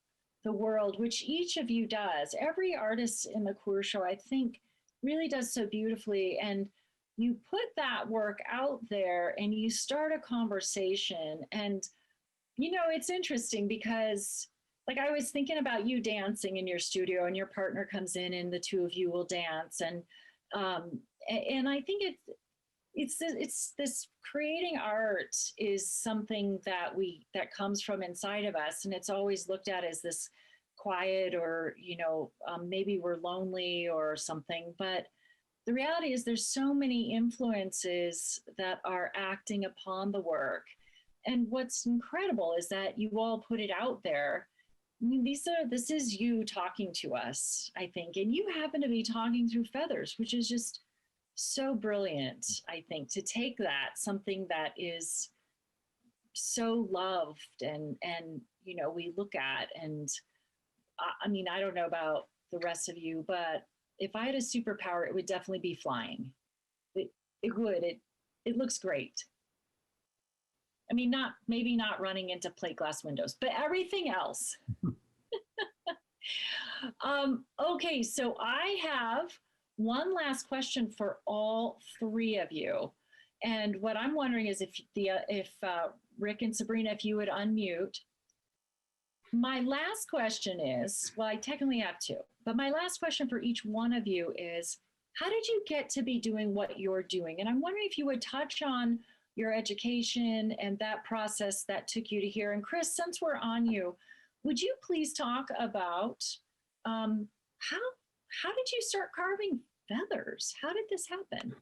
world, which each of you does. Every artist in the Coors show, I think, really does so beautifully. And you put that work out there and you start a conversation. And, it's interesting because like I was thinking about you dancing in your studio and your partner comes in and the two of you will dance. And I think it's this creating art is something that comes from inside of us. And it's always looked at as this quiet or, maybe we're lonely or something, but the reality is there's so many influences that are acting upon the work. And what's incredible is that you all put it out there. I mean, this is you talking to us, I think, and you happen to be talking through feathers, which is just so brilliant, I think, to take that, something that is so loved and we look at. And I mean, I don't know about the rest of you, but if I had a superpower, it would definitely be flying. It would. It looks great. I mean, maybe not running into plate glass windows, but everything else. Okay, so I have one last question for all three of you. And what I'm wondering is if Rick and Sabrina, if you would unmute. My last question is, well, I technically have two, but my last question for each one of you is, how did you get to be doing what you're doing? And I'm wondering if you would touch on your education and that process that took you to here. And Chris, since we're on you, would you please talk about how did you start carving feathers? How did this happen?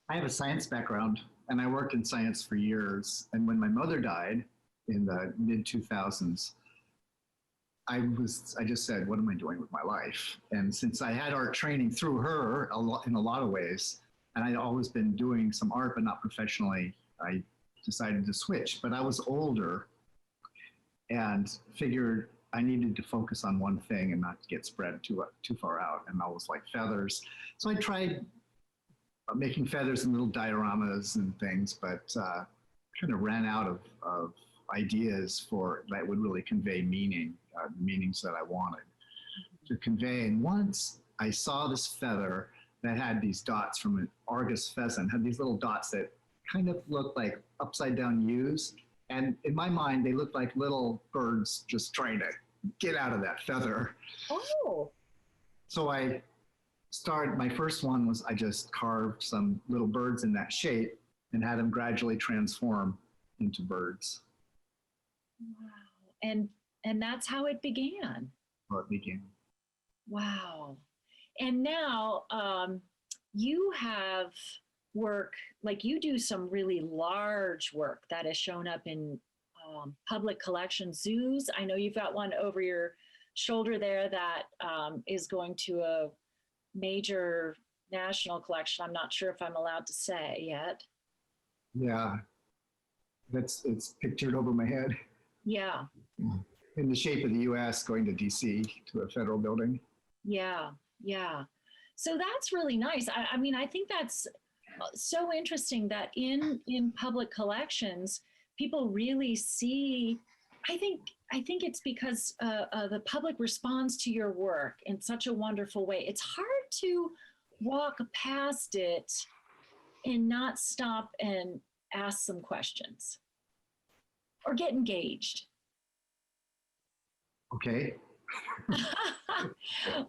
I have a science background, and I worked in science for years. And when my mother died in the mid 2000s, I just said, what am I doing with my life? And since I had art training through her in a lot of ways, and I'd always been doing some art, but not professionally, I decided to switch. But I was older and figured I needed to focus on one thing and not get spread too far out. And I was like feathers. So I tried making feathers and little dioramas and things, but kind of ran out of ideas that would really convey meanings that I wanted to convey. And once I saw this feather that had these dots from an Argus pheasant, had these little dots that kind of looked like upside down U's. And in my mind, they looked like little birds just trying to get out of that feather. Oh. So my first one was I just carved some little birds in that shape and had them gradually transform into birds. Wow. And that's how it began. How it began. Wow. And now you have work, like you do some really large work that has shown up in public collection zoos. I know you've got one over your shoulder there that is going to a major national collection. I'm not sure if I'm allowed to say yet. Yeah, it's pictured over my head. Yeah. In the shape of the US going to DC to a federal building. Yeah, yeah. So that's really nice. I mean, I think that's so interesting that in public collections, people really see, I think it's because the public responds to your work in such a wonderful way. It's hard to walk past it and not stop and ask some questions or get engaged. Okay.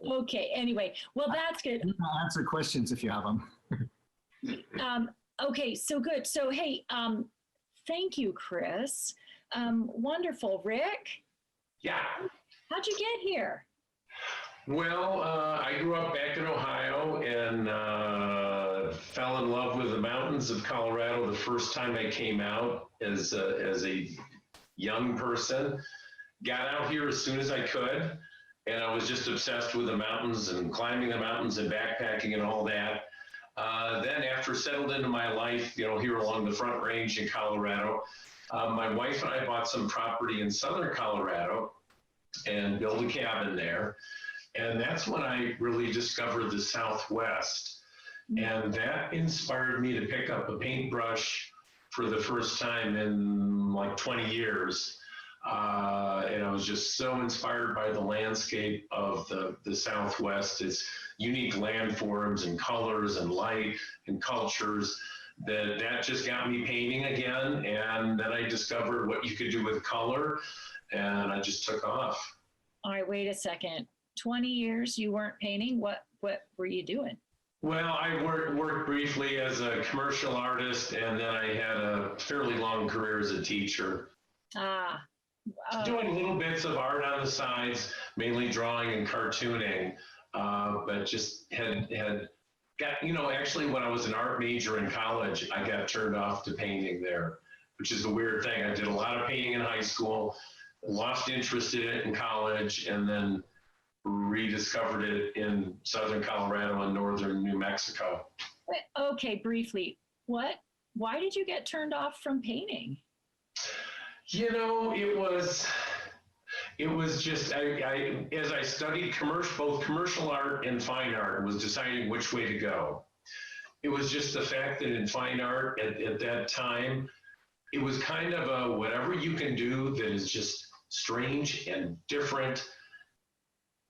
Okay, anyway, well, that's good. I'll answer questions if you have them. Okay, so good. So, hey, thank you, Chris. Wonderful. Rick? Yeah. How'd you get here? Well, I grew up back in Ohio and fell in love with the mountains of Colorado the first time I came out as a young person. Got out here as soon as I could, and I was just obsessed with the mountains and climbing the mountains and backpacking and all that. Then after settled into my life, here along the Front Range in Colorado, my wife and I bought some property in southern Colorado and built a cabin there. And that's when I really discovered the Southwest. And that inspired me to pick up a paintbrush for the first time in like 20 years. And I was just so inspired by the landscape of the Southwest, its unique landforms and colors and light and cultures, that just got me painting again. And then I discovered what you could do with color, and I just took off. All right, wait a second. 20 years you weren't painting? What were you doing? Well, I worked briefly as a commercial artist, and then I had a fairly long career as a teacher. Doing little bits of art on the sides, mainly drawing and cartooning, but just had got, actually when I was an art major in college, I got turned off to painting there, which is a weird thing. I did a lot of painting in high school, lost interest in it in college, and then rediscovered it in southern Colorado and northern New Mexico. Okay, briefly, why did you get turned off from painting? It was just, I as I studied both commercial art and fine art, was deciding which way to go. It was just the fact that in fine art at that time, it was kind of a whatever you can do that is just strange and different,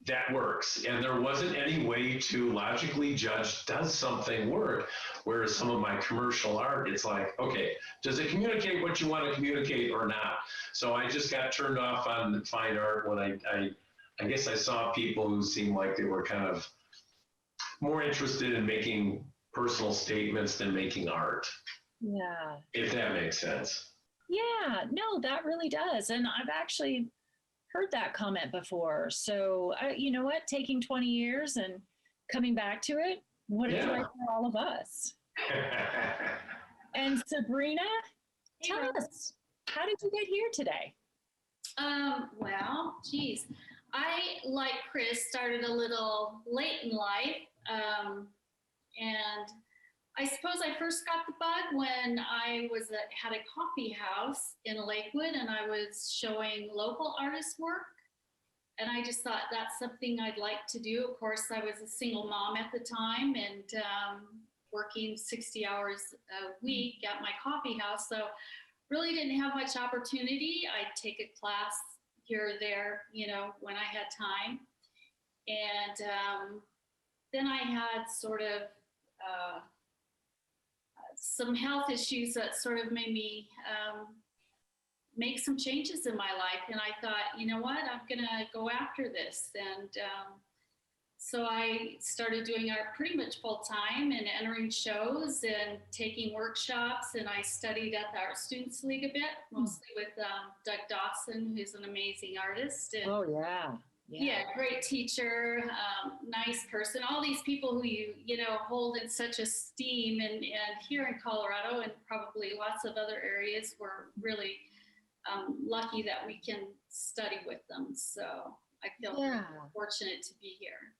that works. And there wasn't any way to logically judge, does something work? Whereas some of my commercial art, it's like, okay, does it communicate what you want to communicate or not? So I just got turned off on fine art when I guess I saw people who seemed like they were kind of more interested in making personal statements than making art, Yeah. if that makes sense. Yeah, no, that really does. And I've actually heard that comment before. So, you know what? Taking 20 years and coming back to it, what a joy for all of us. And Sabrina, tell us, how did you get here today? Well, geez, I, like Chris, started a little late in life. And I suppose I first got the bug when I had a coffee house in Lakewood, and I was showing local artists' work. And I just thought that's something I'd like to do. Of course, I was a single mom at the time and working 60 hours a week at my coffee house. So really didn't have much opportunity. I'd take a class here or there, when I had time. And then I had sort of some health issues that sort of made me make some changes in my life. And I thought, you know what, I'm gonna go after this. And so I started doing art pretty much full time and entering shows and taking workshops. And I studied at the Art Students League a bit, mostly with Doug Dawson, who's an amazing artist. And Oh, yeah. yeah, great teacher, nice person. All these people who you hold in such esteem, and here in Colorado and probably lots of other areas, we're really lucky that we can study with them. So I feel fortunate to be here.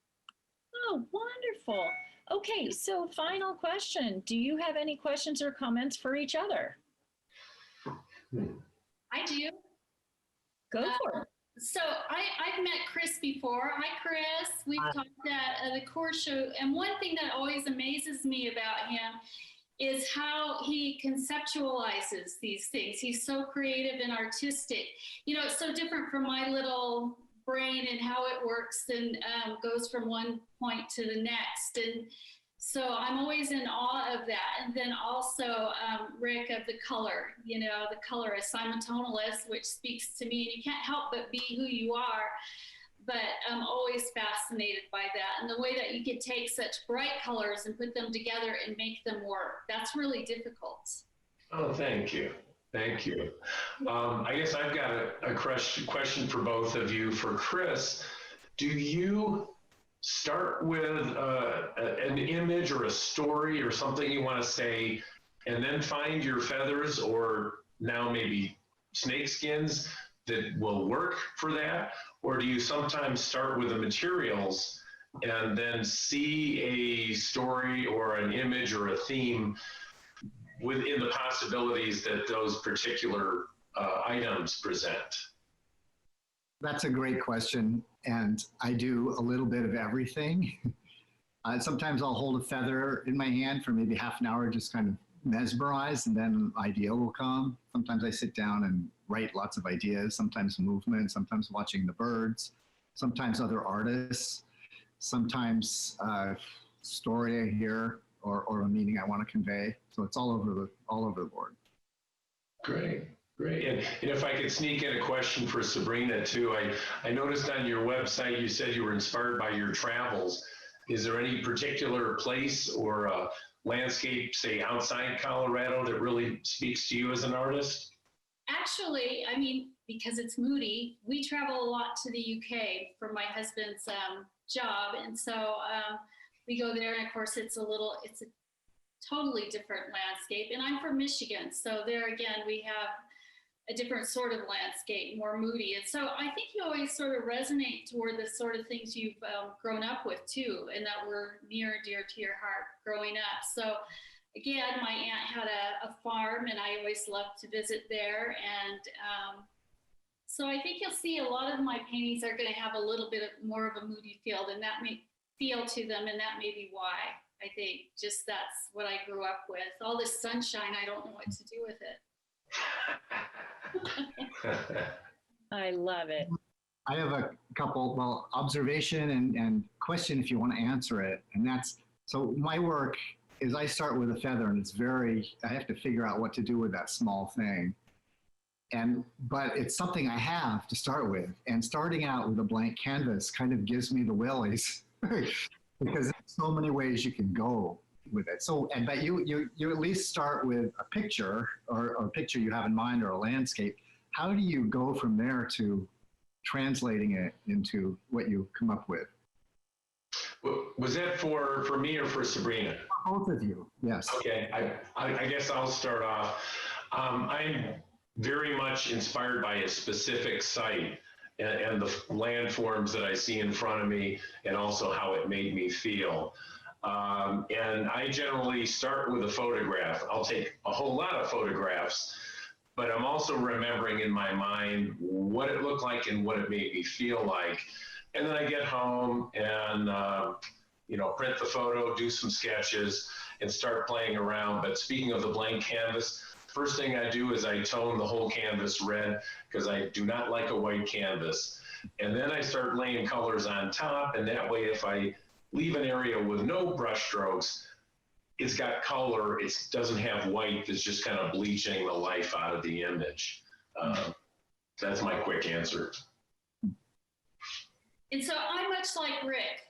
Oh, wonderful. Okay, so final question. Do you have any questions or comments for each other? I do. Go for it. So I've met Chris before. Hi, Chris. We've talked at the Coors show. And one thing that always amazes me about him is how he conceptualizes these things. He's so creative and artistic. It's so different from my little brain and how it works and goes from one point to the next. And so I'm always in awe of that. And then also Rick, of the color, the color is simultonalist, which speaks to me, and you can't help but be who you are. But I'm always fascinated by that. And the way that you can take such bright colors and put them together and make them work, that's really difficult. Oh, thank you. Thank you. I guess I've got a question for both of you. For Chris, do you start with an image or a story or something you want to say, and then find your feathers or now maybe snake skins that will work for that? Or do you sometimes start with the materials and then see a story or an image or a theme within the possibilities that those particular items present? That's a great question. And I do a little bit of everything. Sometimes I'll hold a feather in my hand for maybe half an hour, just kind of mesmerized, and then an idea will come. Sometimes I sit down and write lots of ideas, sometimes movement, sometimes watching the birds, sometimes other artists, sometimes story I hear or a meaning I want to convey. So it's all over the board. Great. And if I could sneak in a question for Sabrina too, I noticed on your website you said you were inspired by your travels. Is there any particular place or landscape, say outside Colorado, that really speaks to you as an artist? Actually, because it's Moody, we travel a lot to the UK for my husband's job. And so we go there, and of course it's a totally different landscape. And I'm from Michigan. So there again, we have a different sort of landscape, more moody. And so I think you always sort of resonate toward the sort of things you've grown up with too, and that were near and dear to your heart growing up. So again, my aunt had a farm, and I always loved to visit there. And so I think you'll see a lot of my paintings are going to have a little bit more of a moody feel, and that may feel to them, and that may be why. I think just that's what I grew up with. All this sunshine, I don't know what to do with it. I love it. I have a couple, well, observation and question if you want to answer it. And that's, so my work is I start with a feather and I have to figure out what to do with that small thing. But it's something I have to start with. And starting out with a blank canvas kind of gives me the willies because there's so many ways you can go with it. So, but you at least start with a picture or a picture you have in mind or a landscape. How do you go from there to translating it into what you come up with? Was that for me or for Sabrina? Both of you, yes. Okay, I guess I'll start off. I'm very much inspired by a specific site and the landforms that I see in front of me, and also how it made me feel. And I generally start with a photograph. I'll take a whole lot of photographs, but I'm also remembering in my mind what it looked like and what it made me feel like. And then I get home and, print the photo, do some sketches, and start playing around. But speaking of the blank canvas, first thing I do is I tone the whole canvas red because I do not like a white canvas. And then I start laying colors on top, and that way if I leave an area with no brush strokes, it's got color, it doesn't have white that's just kind of bleaching the life out of the image. That's my quick answer. And so I'm much like Rick.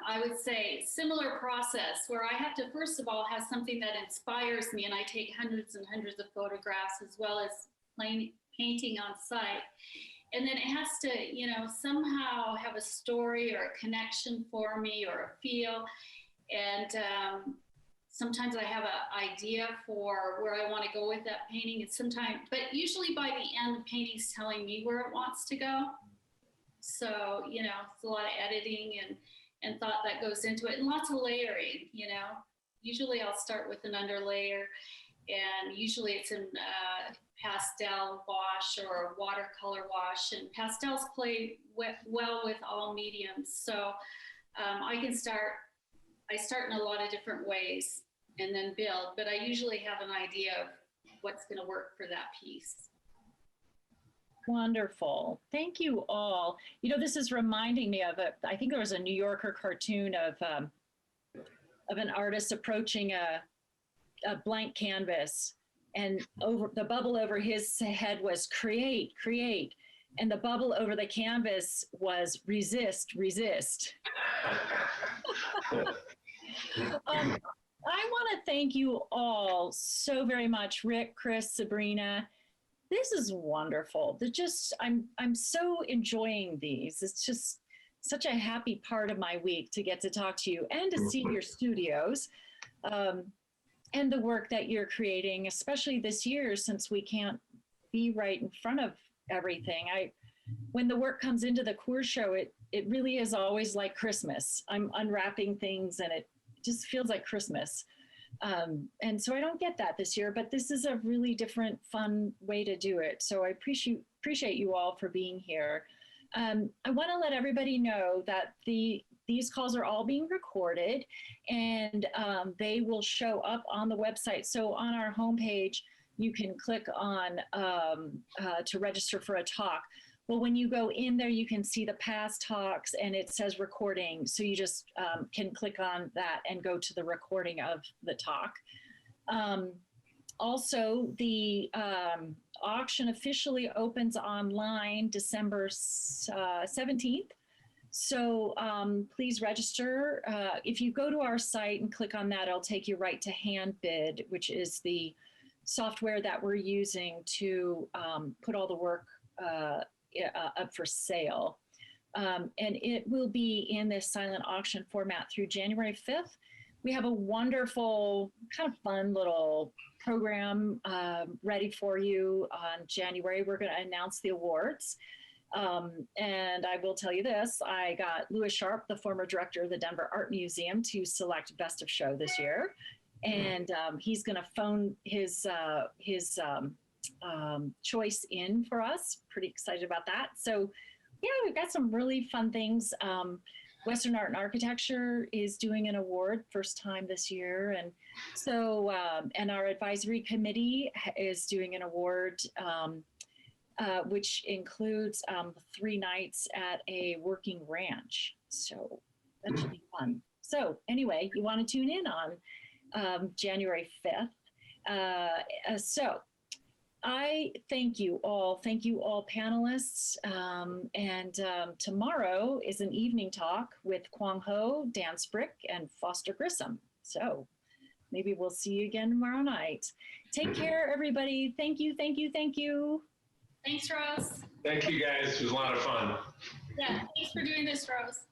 I would say similar process where I have to, first of all, have something that inspires me, and I take hundreds and hundreds of photographs as well as painting on site. And then it has to, somehow have a story or a connection for me or a feel. And sometimes I have an idea for where I want to go with that painting. But usually by the end, the painting's telling me where it wants to go. So, it's a lot of editing and thought that goes into it, and lots of layering, Usually I'll start with an underlayer, and usually it's in pastel wash or watercolor wash, and pastels play well with all mediums. So I start in a lot of different ways and then build, but I usually have an idea of what's going to work for that piece. Wonderful. Thank you all. This is reminding me of I think there was a New Yorker cartoon of an artist approaching a blank canvas, and over the bubble over his head was create, create. And the bubble over the canvas was resist, resist. I want to thank you all so very much, Rick, Chris, Sabrina. This is wonderful. I'm so enjoying these. It's just such a happy part of my week to get to talk to you and to see your studios and the work that you're creating, especially this year since we can't be right in front of everything. When the work comes into the Coors show, it really is always like Christmas. I'm unwrapping things and it just feels like Christmas. And so I don't get that this year, but this is a really different, fun way to do it. So I appreciate you all for being here. I want to let everybody know that these calls are all being recorded, and they will show up on the website. So on our homepage, you can click on to register for a talk. Well, when you go in there, you can see the past talks and it says recording. So you just can click on that and go to the recording of the talk. Also, the auction officially opens online December 17th. So please register. If you go to our site and click on that, it'll take you right to HandBid, which is the software that we're using to put all the work up for sale. And it will be in this silent auction format through January 5th. We have a wonderful, kind of fun little program ready for you on January. We're going to announce the awards. And I will tell you this, I got Louis Sharp, the former director of the Denver Art Museum, to select Best of Show this year. And he's going to phone his choice in for us. Pretty excited about that. So yeah, we've got some really fun things. Western Art and Architecture is doing an award, first time this year. And so, and our advisory committee is doing an award, which includes 3 nights at a working ranch. So that should be fun. So anyway, you want to tune in on January 5th. So I thank you all panelists. And tomorrow is an evening talk with Kwang Ho, Dan Sprick, and Foster Grissom. So maybe we'll see you again tomorrow night. Take care, everybody. Thank you, thank you, thank you. Thanks, Rose. Thank you guys. It was a lot of fun. Yeah, thanks for doing this, Rose.